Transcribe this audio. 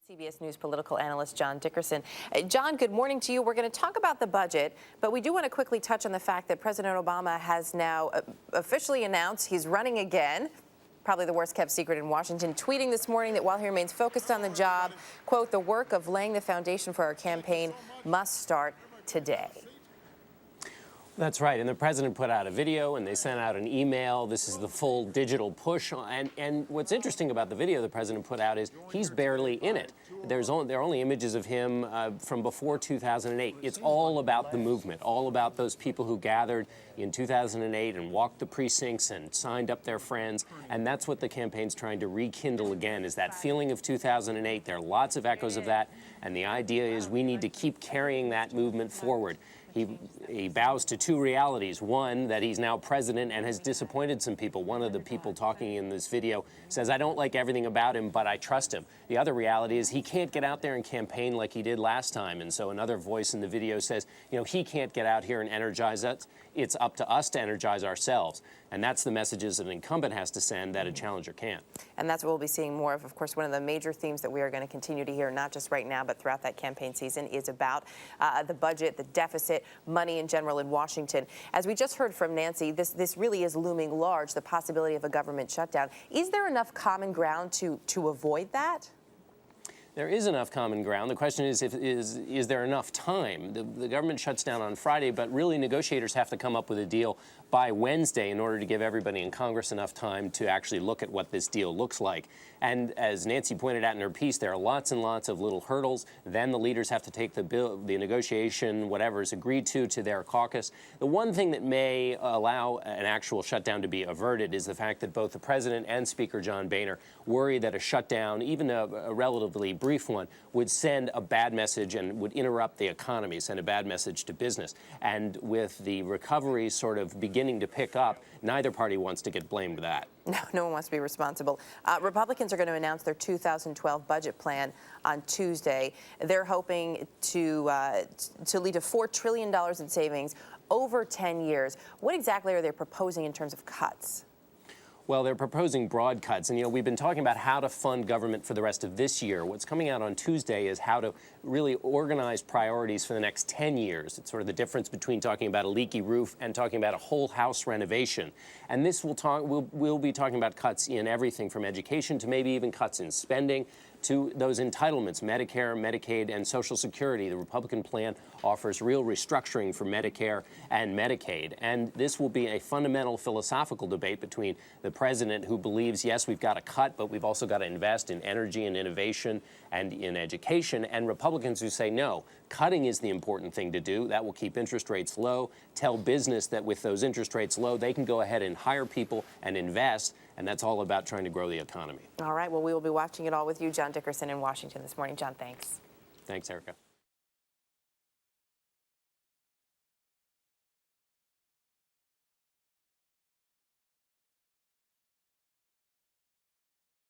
CBS News political analyst John Dickerson. John, good morning to you. We're going to talk about the budget, but we do want to quickly touch on the fact that President Obama has now officially announced he's running again. Probably the worst kept secret in Washington, tweeting this morning that while he remains focused on the job, quote, the work of laying the foundation for our campaign must start today. That's right. And the president put out a video and they sent out an email. This is the full digital push. And what's interesting about the video the president put out is he's barely in it. There are only images of him from before 2008. It's all about the movement, all about those people who gathered in 2008 and walked the precincts and signed up their friends. And that's what the campaign's trying to rekindle again, is that feeling of 2008. There are lots of echoes of that. And the idea is we need to keep carrying that movement forward. He bows to two realities. One, that he's now president and has disappointed some people. One of the people talking in this video says, I don't like everything about him, but I trust him. The other reality is he can't get out there and campaign like he did last time. And so another voice in the video says, you know, he can't get out here and energize us. It's up to us to energize ourselves. And that's the messages an incumbent has to send that a challenger can't. And that's what we'll be seeing more of. Of course, one of the major themes that we are going to continue to hear, not just right now, but throughout that campaign season, is about the budget, the deficit, money in general in Washington. As we just heard from Nancy, this really is looming large, the possibility of a government shutdown. Is there enough common ground to avoid that? There is enough common ground. The question is there enough time? The government shuts down on Friday, but really negotiators have to come up with a deal by Wednesday in order to give everybody in Congress enough time to actually look at what this deal looks like. And as Nancy pointed out in her piece, there are lots and lots of little hurdles. Then the leaders have to take the bill, the negotiation, whatever is agreed to their caucus. The one thing that may allow an actual shutdown to be averted is the fact that both the president and Speaker John Boehner worry that a shutdown, even a relatively brief one, would send a bad message and would interrupt the economy, send a bad message to business. And with the recovery sort of beginning to pick up, neither party wants to get blamed for that. No one wants to be responsible. Republicans are going to announce their 2012 budget plan on Tuesday. They're hoping to lead to $4 trillion in savings over 10 years. What exactly are they proposing in terms of cuts? Well, they're proposing broad cuts. And, you know, we've been talking about how to fund government for the rest of this year. What's coming out on Tuesday is how to really organize priorities for the next 10 years. It's sort of the difference between talking about a leaky roof and talking about a whole house renovation. And this we'll be talking about cuts in everything from education to maybe even cuts in spending to those entitlements, Medicare, Medicaid, and Social Security. The Republican plan offers real restructuring for Medicare and Medicaid. And this will be a fundamental philosophical debate between the president, who believes, yes, we've got to cut, but we've also got to invest in energy and innovation and in education, and Republicans who say, no, cutting is the important thing to do. That will keep interest rates low, tell business that with those interest rates low, they can go ahead and hire people and invest, and that's all about trying to grow the economy. All right, well, we will be watching it all with you, John Dickerson in Washington this morning. John, thanks. Thanks, Erica.